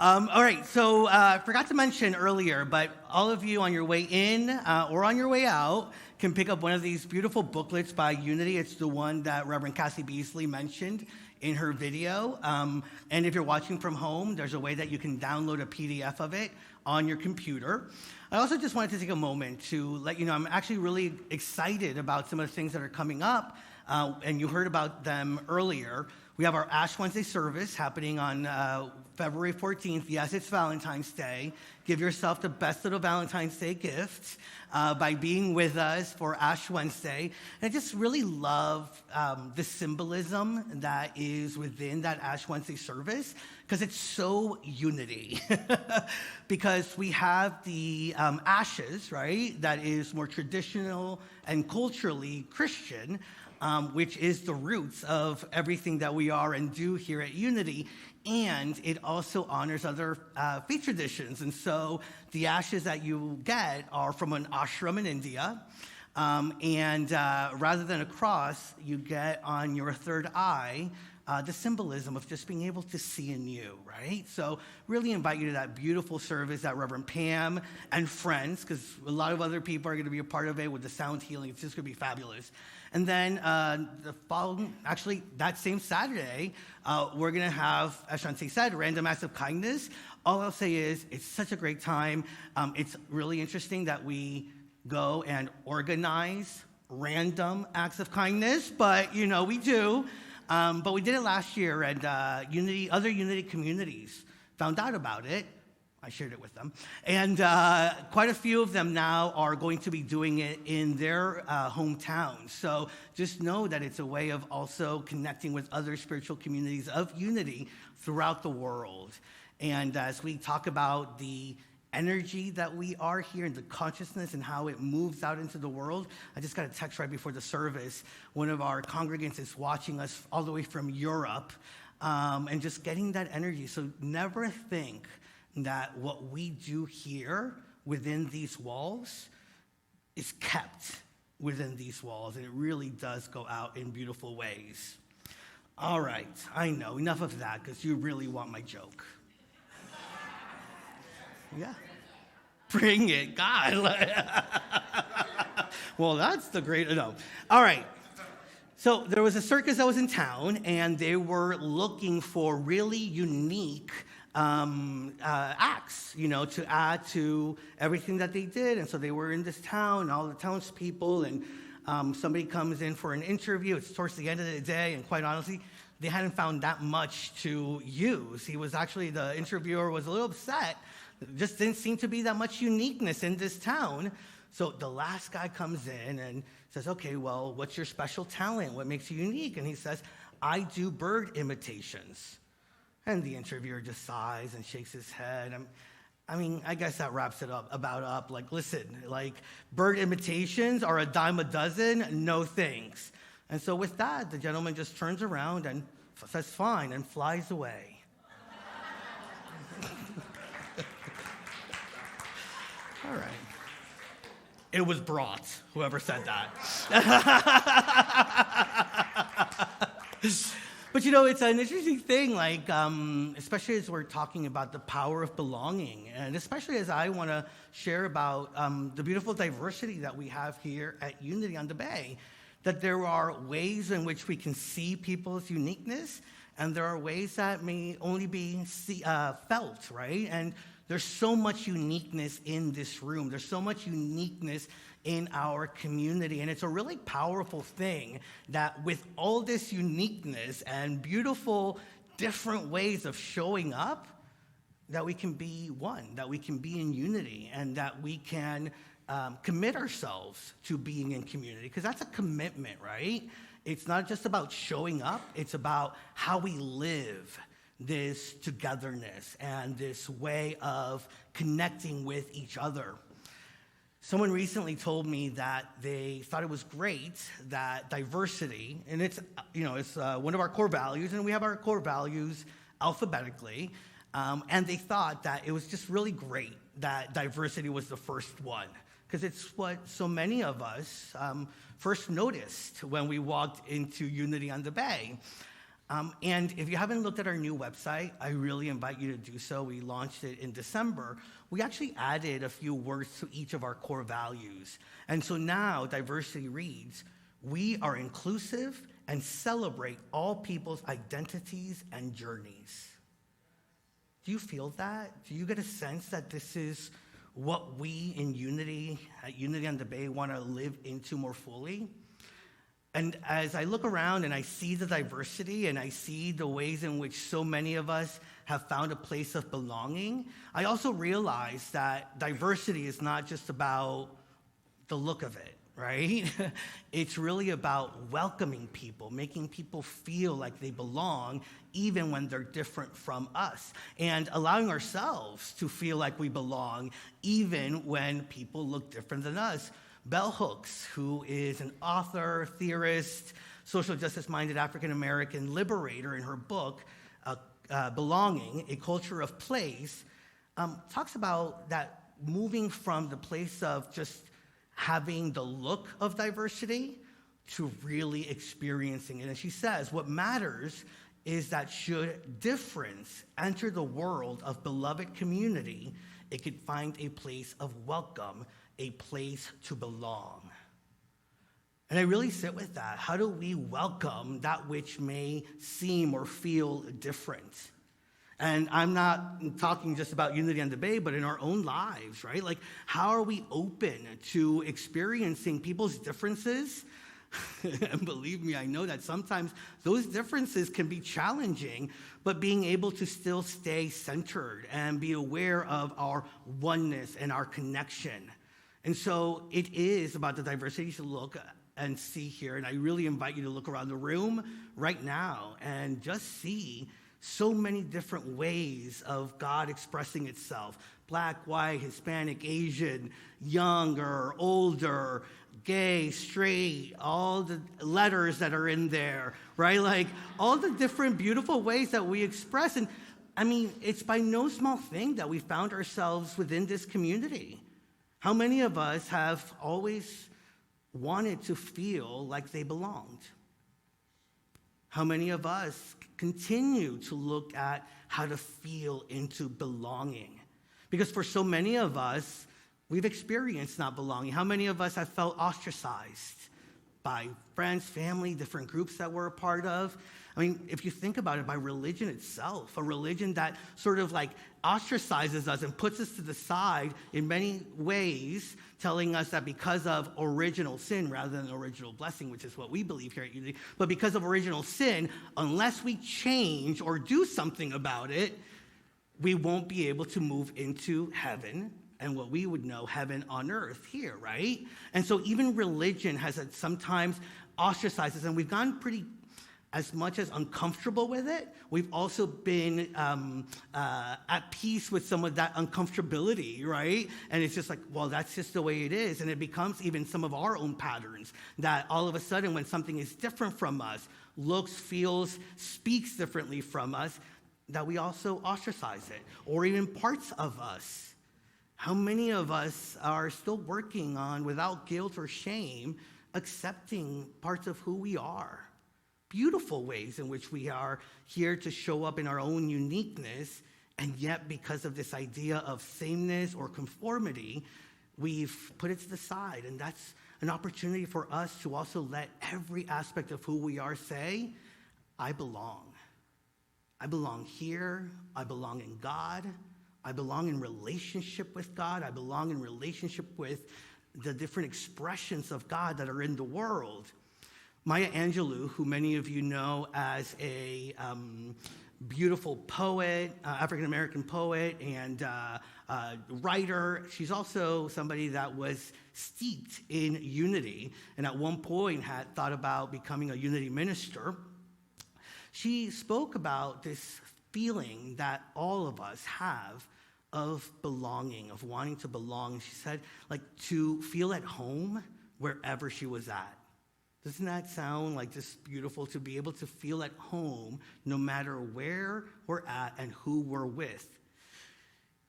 All right, so I forgot to mention earlier, but all of you on your way in or on your way out can pick up one of these beautiful booklets by Unity. It's the one that Reverend Cassie Beasley mentioned in her video. And if you're watching from home, there's a way that you can download a PDF of it on your computer. I also just wanted to take a moment to let you know I'm actually really excited about some of the things that are coming up, and you heard about them earlier. We have our Ash Wednesday service happening on February 14th. Yes, it's Valentine's Day. Give yourself the best little Valentine's Day gift by being with us for Ash Wednesday. And I just really love the symbolism that is within that Ash Wednesday service because it's so unity. Because we have the ashes, right, that is more traditional and culturally Christian, which is the roots of everything that we are and do here at Unity. And it also honors other faith traditions. And so the ashes that you get are from an ashram in India. And rather than a cross, you get on your third eye the symbolism of just being able to see anew, right? So really invite you to that beautiful service that Reverend Pam and friends, because a lot of other people are going to be a part of it with the sound healing. It's just going to be fabulous. And then the following, actually that same Saturday, we're going to have, as Shantae said, random acts of kindness. All I'll say is it's such a great time. It's really interesting that we go and organize random acts of kindness, but you know we do. But we did it last year, and other Unity communities found out about it. I shared it with them. And quite a few of them now are going to be doing it in their hometowns. So just know that it's a way of also connecting with other spiritual communities of Unity throughout the world. And as we talk about the energy that we are here and the consciousness and how it moves out into the world. I just got a text right before the service. One of our congregants is watching us all the way from Europe and just getting that energy. So never think that what we do here within these walls is kept within these walls, and it really does go out in beautiful ways. All right, I know, enough of that, because you really want my joke. Yeah. Bring it, God. Well, that's the great, no. All right. So there was a circus that was in town, and they were looking for really unique acts, to add to everything that they did. And so they were in this town, and all the townspeople, and somebody comes in for an interview. It's towards the end of the day, and quite honestly, they hadn't found that much to use. The interviewer was a little upset. There just didn't seem to be that much uniqueness in this town. So the last guy comes in and says, okay, well, what's your special talent? What makes you unique? And he says, I do bird imitations. And the interviewer just sighs and shakes his head. I guess that wraps it up. Like, listen, bird imitations are a dime a dozen, no thanks. And so with that, the gentleman just turns around and says, fine, and flies away. All right. It was brought, whoever said that. But it's an interesting thing, especially as we're talking about the power of belonging, and especially as I want to share about the beautiful diversity that we have here at Unity on the Bay, that there are ways in which we can see people's uniqueness, and there are ways that may only be felt, right? And there's so much uniqueness in this room. There's so much uniqueness in our community. And it's a really powerful thing that with all this uniqueness and beautiful different ways of showing up, that we can be one, that we can be in unity, and that we can commit ourselves to being in community. Because that's a commitment, right? It's not just about showing up. It's about how we live this togetherness and this way of connecting with each other. Someone recently told me that they thought it was great that diversity, and it's one of our core values, and we have our core values alphabetically, and they thought that it was just really great that diversity was the first one, because it's what so many of us first noticed when we walked into Unity on the Bay. And if you haven't looked at our new website, I really invite you to do so. We launched it in December. We actually added a few words to each of our core values. And so now diversity reads, we are inclusive and celebrate all people's identities and journeys. Do you feel that? Do you get a sense that this is what we in Unity, at Unity on the Bay, want to live into more fully? And as I look around and I see the diversity and I see the ways in which so many of us have found a place of belonging, I also realize that diversity is not just about the look of it, right? It's really about welcoming people, making people feel like they belong, even when they're different from us, and allowing ourselves to feel like we belong, even when people look different than us. Bell Hooks, who is an author, theorist, social justice-minded African-American liberator, in her book, Belonging, A Culture of Place, talks about that moving from the place of just having the look of diversity to really experiencing it. And she says, what matters is that should difference enter the world of beloved community, it could find a place of welcome, a place to belong. And I really sit with that. How do we welcome that which may seem or feel different? And I'm not talking just about Unity on the Bay, but in our own lives, right? Like, how are we open to experiencing people's differences? And believe me, I know that sometimes those differences can be challenging, but being able to still stay centered and be aware of our oneness and our connection. And so it is about the diversity to look and see here. And I really invite you to look around the room right now and just see so many different ways of God expressing itself. Black, white, Hispanic, Asian, younger, older, gay, straight, all the letters that are in there, right? Like all the different beautiful ways that we express. And I mean, it's by no small thing that we found ourselves within this community. How many of us have always wanted to feel like they belonged? How many of us continue to look at how to feel into belonging? Because for so many of us, we've experienced not belonging. How many of us have felt ostracized by friends, family, different groups that we're a part of? I mean, if you think about it, by religion itself, a religion that sort of like ostracizes us and puts us to the side in many ways, telling us that because of original sin rather than original blessing, which is what we believe here at Unity, but because of original sin, unless we change or do something about it, we won't be able to move into heaven and what we would know heaven on earth here, right? And so even religion has sometimes ostracized us, and we've gone pretty as much as uncomfortable with it, we've also been at peace with some of that uncomfortability, right? And it's just like, well, that's just the way it is. And it becomes even some of our own patterns that all of a sudden when something is different from us, looks, feels, speaks differently from us, that we also ostracize it, or even parts of us. How many of us are still working on, without guilt or shame, accepting parts of who we are? Beautiful ways in which we are here to show up in our own uniqueness, and yet because of this idea of sameness or conformity, we've put it to the side. And that's an opportunity for us to also let every aspect of who we are say, I belong. I belong here. I belong in God. I belong in relationship with God. I belong in relationship with the different expressions of God that are in the world. Maya Angelou, who many of you know as a beautiful poet, African-American poet and writer, she's also somebody that was steeped in unity and at one point had thought about becoming a unity minister. She spoke about this feeling that all of us have of belonging, of wanting to belong. She said, like, to feel at home wherever she was at. Doesn't that sound like just beautiful, to be able to feel at home no matter where we're at and who we're with?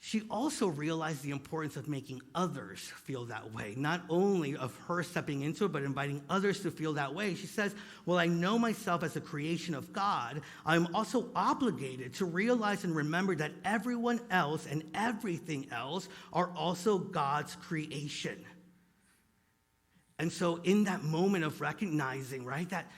she also realized the importance of making others feel that way, not only of her stepping into it, but inviting others to feel that way. She says, well, I know myself as a creation of God. I'm also obligated to realize and remember that everyone else and everything else are also God's creation. And so in that moment of recognizing, right, that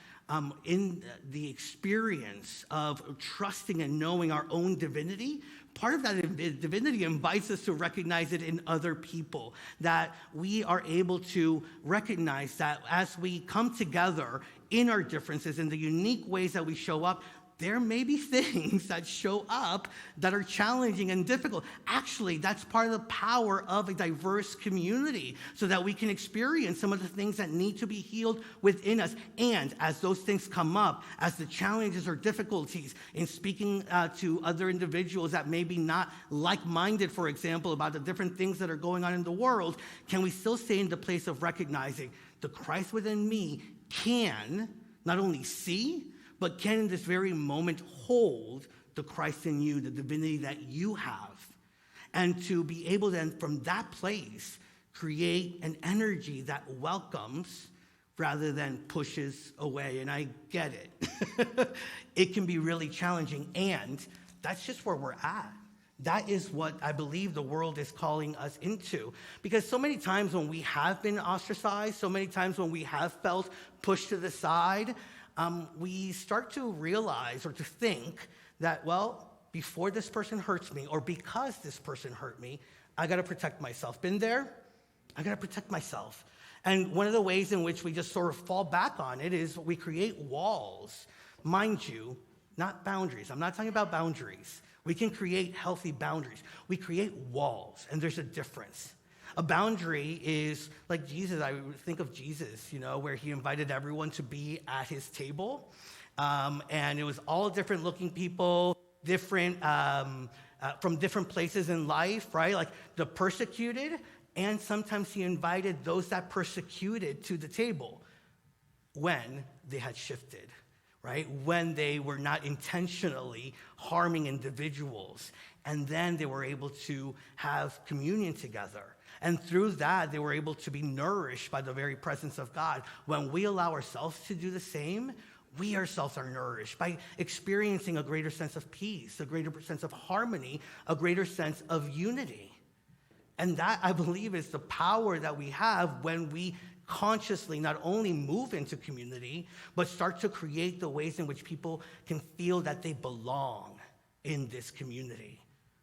in the experience of trusting and knowing our own divinity, part of that divinity invites us to recognize it in other people, that we are able to recognize that as we come together in our differences, in the unique ways that we show up, there may be things that show up that are challenging and difficult. Actually, that's part of the power of a diverse community, so that we can experience some of the things that need to be healed within us. And as those things come up, as the challenges or difficulties in speaking to other individuals that may be not like-minded, for example, about the different things that are going on in the world, can we still stay in the place of recognizing the Christ within me can not only see, but can in this very moment hold the Christ in you, the divinity that you have, and to be able then from that place create an energy that welcomes rather than pushes away. And I get it. It can be really challenging, and that's just where we're at. That is what I believe the world is calling us into. Because so many times when we have been ostracized, so many times when we have felt pushed to the side, we start to realize or to think that, well, before this person hurts me or because this person hurt me, I got to protect myself. Been there? I got to protect myself. And one of the ways in which we just sort of fall back on it is we create walls. Mind you, not boundaries. I'm not talking about boundaries. We can create healthy boundaries. We create walls, and there's a difference. A boundary is like Jesus. I think of Jesus, where he invited everyone to be at his table. And it was all different looking people, different from different places in life, right? Like the persecuted, and sometimes he invited those that persecuted to the table when they had shifted, right? When they were not intentionally harming individuals. And then they were able to have communion together. And through that, they were able to be nourished by the very presence of God. When we allow ourselves to do the same, we ourselves are nourished by experiencing a greater sense of peace, a greater sense of harmony, a greater sense of unity. And that, I believe, is the power that we have when we consciously not only move into community, but start to create the ways in which people can feel that they belong in this community,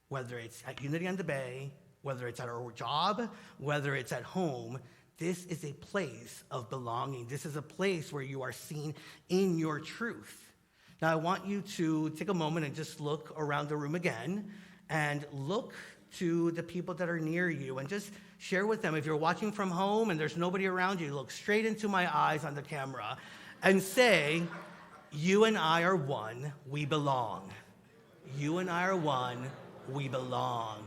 whether it's at Unity on the Bay, whether it's at our job, whether it's at home. This is a place of belonging. This is a place where you are seen in your truth. Now, I want you to take a moment and just look around the room again and look to the people that are near you and just share with them. If you're watching from home and there's nobody around you, look straight into my eyes on the camera and say, you and I are one, we belong. You and I are one, we belong.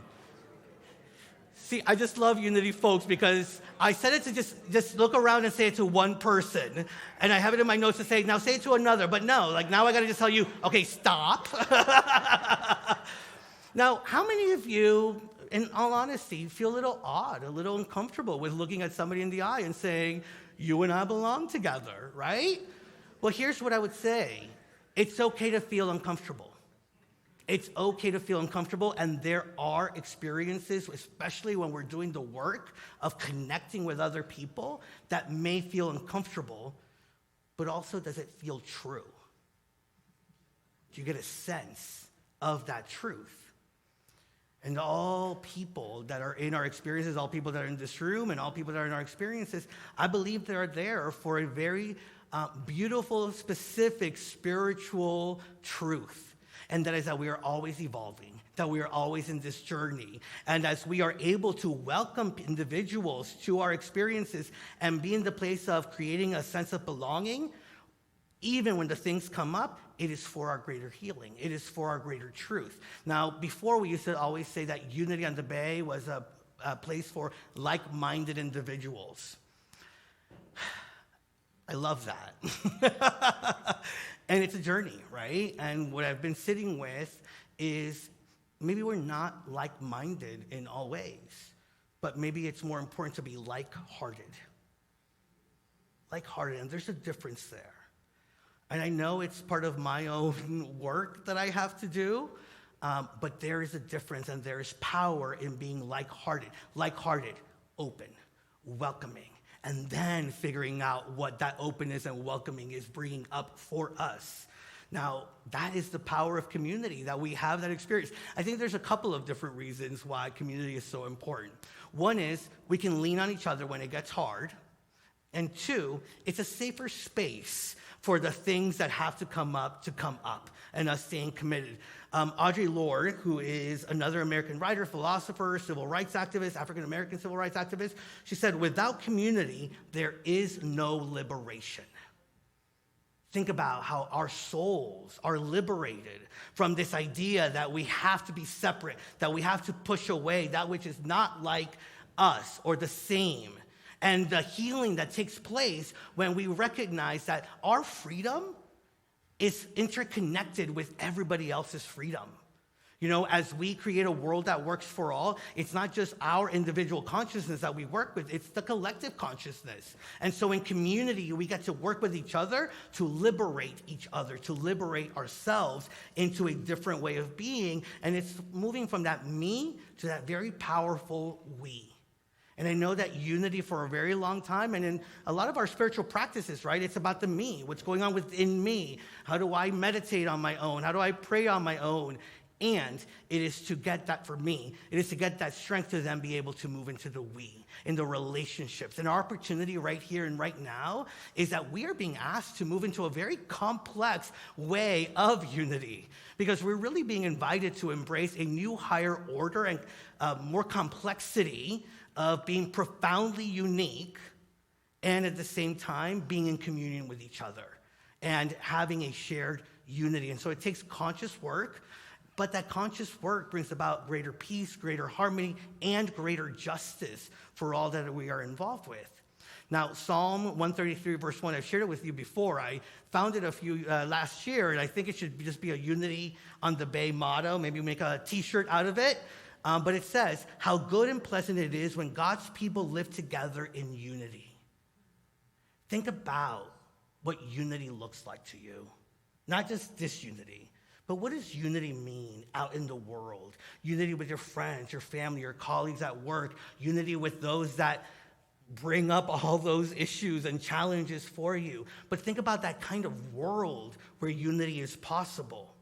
See, I just love Unity, folks, because I said it to just look around and say it to one person. And I have it in my notes to say, now say it to another. But no, now I got to just tell you, okay, stop. Now, how many of you, in all honesty, feel a little odd, a little uncomfortable with looking at somebody in the eye and saying, you and I belong together, right? Well, here's what I would say. It's okay to feel uncomfortable. It's okay to feel uncomfortable, and there are experiences, especially when we're doing the work of connecting with other people, that may feel uncomfortable, but also does it feel true? Do you get a sense of that truth? And all people that are in our experiences, all people that are in this room, and all people that are in our experiences, I believe they are there for a very beautiful, specific spiritual truth. And that is that we are always evolving, that we are always in this journey. And as we are able to welcome individuals to our experiences and be in the place of creating a sense of belonging, even when the things come up, it is for our greater healing. It is for our greater truth. Now, before we used to always say that Unity on the Bay was a place for like-minded individuals. I love that. And it's a journey, right? And what I've been sitting with is maybe we're not like-minded in all ways, but maybe it's more important to be like-hearted. Like-hearted, and there's a difference there. And I know it's part of my own work that I have to do, but there is a difference, and there is power in being like-hearted, open, welcoming, and then figuring out what that openness and welcoming is bringing up for us. Now, that is the power of community, that we have that experience. I think there's a couple of different reasons why community is so important. One is we can lean on each other when it gets hard. And two, it's a safer space for the things that have to come up, and us staying committed. Audre Lorde, who is another American writer, philosopher, civil rights activist, African-American civil rights activist, she said, without community, there is no liberation. Think about how our souls are liberated from this idea that we have to be separate, that we have to push away that which is not like us or the same. And the healing that takes place when we recognize that our freedom is interconnected with everybody else's freedom. You know, as we create a world that works for all, it's not just our individual consciousness that we work with, it's the collective consciousness. And so in community, we get to work with each other to liberate each other, to liberate ourselves into a different way of being. And it's moving from that me to that very powerful we. And I know that unity for a very long time, and in a lot of our spiritual practices, right, it's about the me, what's going on within me. How do I meditate on my own? How do I pray on my own? And it is to get that for me. It is to get that strength to then be able to move into the we, in the relationships. And our opportunity right here and right now is that we are being asked to move into a very complex way of unity, because we're really being invited to embrace a new higher order and more complexity of being profoundly unique and at the same time being in communion with each other and having a shared unity. And so it takes conscious work, but that conscious work brings about greater peace, greater harmony, and greater justice for all that we are involved with. Now, Psalm 133, verse 1, I've shared it with you before. I found it last year, and I think it should just be a Unity on the Bay motto. Maybe make a t-shirt out of it. But it says, how good and pleasant it is when God's people live together in unity. Think about what unity looks like to you. Not just disunity, but what does unity mean out in the world? Unity with your friends, your family, your colleagues at work. Unity with those that bring up all those issues and challenges for you. But think about that kind of world where unity is possible.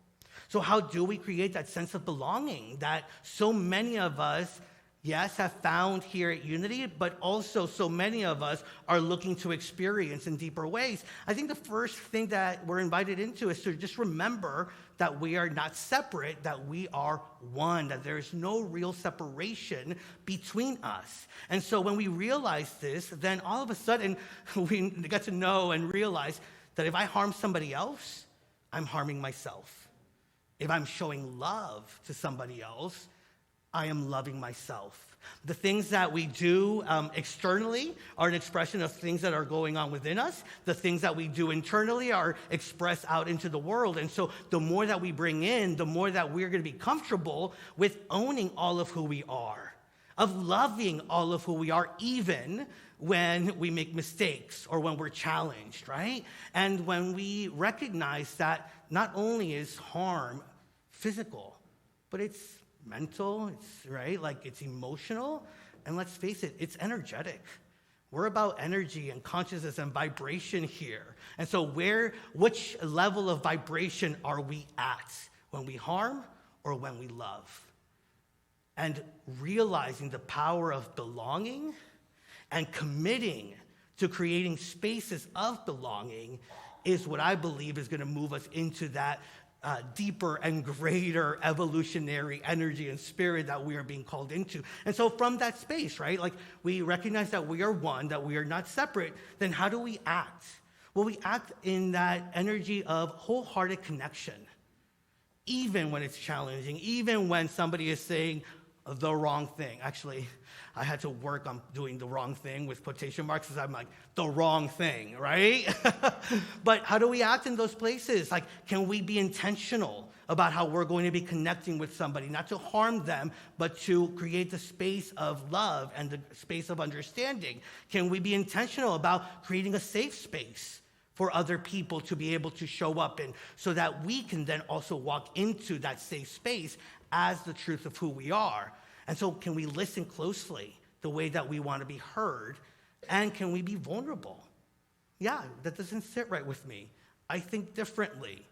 So how do we create that sense of belonging that so many of us, yes, have found here at Unity, but also so many of us are looking to experience in deeper ways? I think the first thing that we're invited into is to just remember that we are not separate, that we are one, that there is no real separation between us. And so when we realize this, then all of a sudden we get to know and realize that if I harm somebody else, I'm harming myself. If I'm showing love to somebody else, I am loving myself. The things that we do externally are an expression of things that are going on within us. The things that we do internally are expressed out into the world. And so the more that we bring in, the more that we're going to be comfortable with owning all of who we are, of loving all of who we are, even when we make mistakes or when we're challenged, right? And when we recognize that not only is harm physical, but it's mental, it's emotional, and let's face it, it's energetic. We're about energy and consciousness and vibration here. And so which level of vibration are we at? When we harm or when we love? And realizing the power of belonging and committing to creating spaces of belonging is what I believe is going to move us into that deeper and greater evolutionary energy and spirit that we are being called into. And so from that space, right, like we recognize that we are one, that we are not separate, then how do we act? Well, we act in that energy of wholehearted connection, even when it's challenging, even when somebody is saying, the wrong thing. Actually, I had to work on doing the wrong thing with quotation marks because I'm like, the wrong thing, right? But how do we act in those places? Like, can we be intentional about how we're going to be connecting with somebody, not to harm them, but to create the space of love and the space of understanding? Can we be intentional about creating a safe space for other people to be able to show up in, so that we can then also walk into that safe space as the truth of who we are? And so can we listen closely the way that we want to be heard? And can we be vulnerable? Yeah, that doesn't sit right with me. I think differently.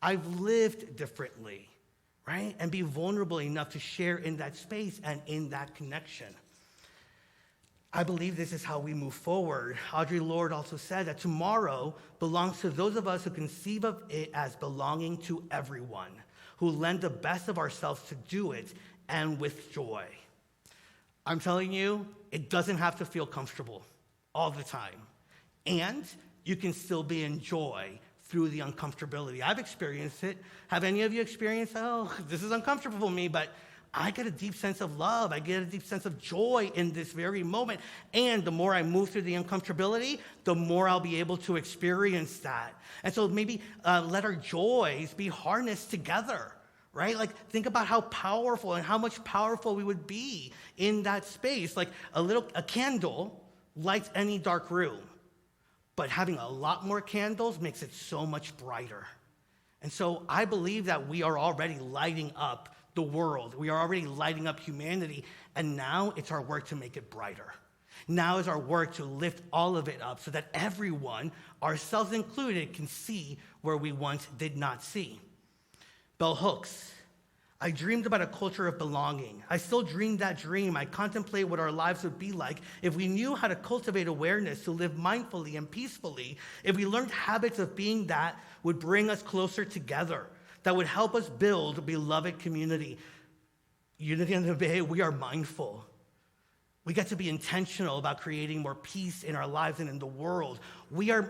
I've lived differently, right? And be vulnerable enough to share in that space and in that connection. I believe this is how we move forward. Audre Lorde also said that tomorrow belongs to those of us who conceive of it as belonging to everyone, who lend the best of ourselves to do it, and with joy. I'm telling you, it doesn't have to feel comfortable all the time. And you can still be in joy through the uncomfortability. I've experienced it. Have any of you experienced, oh, this is uncomfortable for me, but I get a deep sense of love. I get a deep sense of joy in this very moment. And the more I move through the uncomfortability, the more I'll be able to experience that. And so maybe let our joys be harnessed together, right? Like, think about how powerful and how much powerful we would be in that space. Like a candle lights any dark room, but having a lot more candles makes it so much brighter. And so I believe that we are already lighting up the world. We are already lighting up humanity, and now it's our work to make it brighter. Now is our work to lift all of it up so that everyone, ourselves included, can see where we once did not see. Bell Hooks. I dreamed about a culture of belonging. I still dream that dream. I contemplate what our lives would be like if we knew how to cultivate awareness, to live mindfully and peacefully, if we learned habits of being that would bring us closer together, that would help us build a beloved community. Unity in the Bay, we are mindful. We get to be intentional about creating more peace in our lives and in the world. We are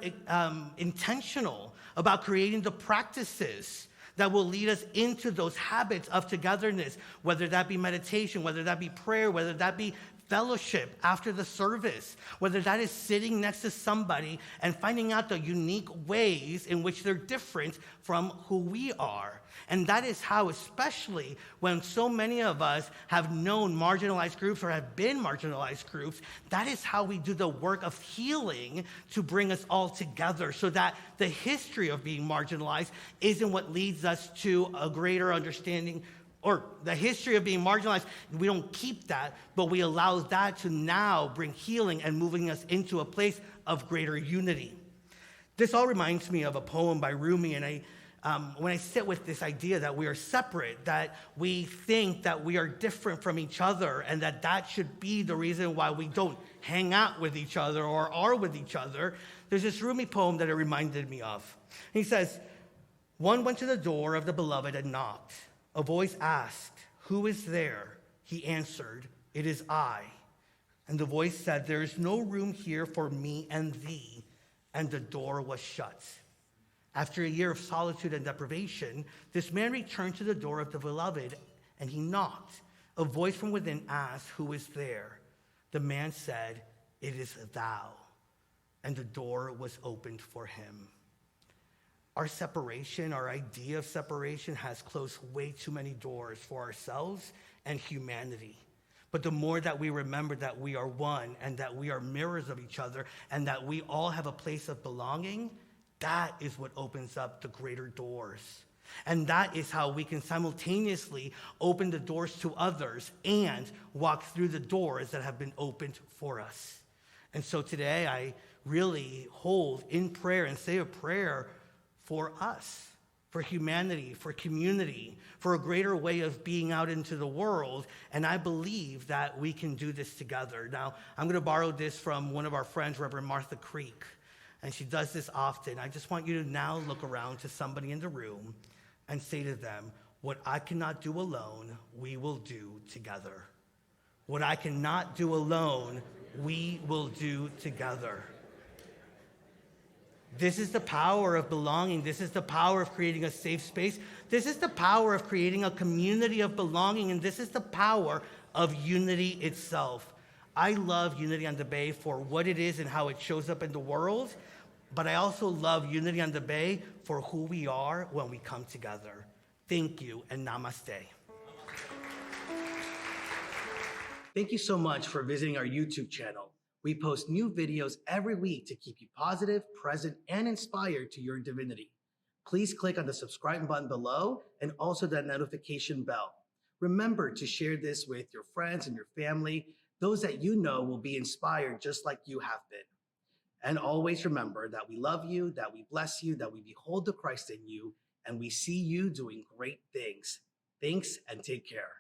intentional about creating the practices that will lead us into those habits of togetherness, whether that be meditation, whether that be prayer, whether that be fellowship after the service, whether that is sitting next to somebody and finding out the unique ways in which they're different from who we are. And that is how, especially when so many of us have known marginalized groups or have been marginalized groups, that is how we do the work of healing to bring us all together, so that the history of being marginalized isn't what leads us to a greater understanding, or the history of being marginalized, we don't keep that, but we allow that to now bring healing and moving us into a place of greater unity. This all reminds me of a poem by Rumi, and when I sit with this idea that we are separate, that we think that we are different from each other, and that should be the reason why we don't hang out with each other or are with each other, there's this Rumi poem that it reminded me of. He says, "One went to the door of the beloved and knocked. A voice asked, 'Who is there?' He answered, 'It is I.' And the voice said, 'There is no room here for me and thee.' And the door was shut." After a year of solitude and deprivation, this man returned to the door of the beloved, and he knocked. A voice from within asked, "Who is there?" The man said, "It is thou." And the door was opened for him. Our separation, our idea of separation, has closed way too many doors for ourselves and humanity. But the more that we remember that we are one and that we are mirrors of each other and that we all have a place of belonging, that is what opens up the greater doors. And that is how we can simultaneously open the doors to others and walk through the doors that have been opened for us. And so today I really hold in prayer and say a prayer for us, for humanity, for community, for a greater way of being out into the world. And I believe that we can do this together. Now, I'm going to borrow this from one of our friends, Reverend Martha Creek, and she does this often. I just want you to now look around to somebody in the room and say to them, "What I cannot do alone, we will do together. What I cannot do alone, we will do together." This is the power of belonging. This is the power of creating a safe space. This is the power of creating a community of belonging. And this is the power of unity itself. I love Unity on the Bay for what it is and how it shows up in the world, but I also love Unity on the Bay for who we are when we come together. Thank you, and namaste. Thank you so much for visiting our YouTube channel. We post new videos every week to keep you positive, present, and inspired to your divinity. Please click on the subscribe button below and also that notification bell. Remember to share this with your friends and your family, those that you know will be inspired just like you have been. And always remember that we love you, that we bless you, that we behold the Christ in you, and we see you doing great things. Thanks and take care.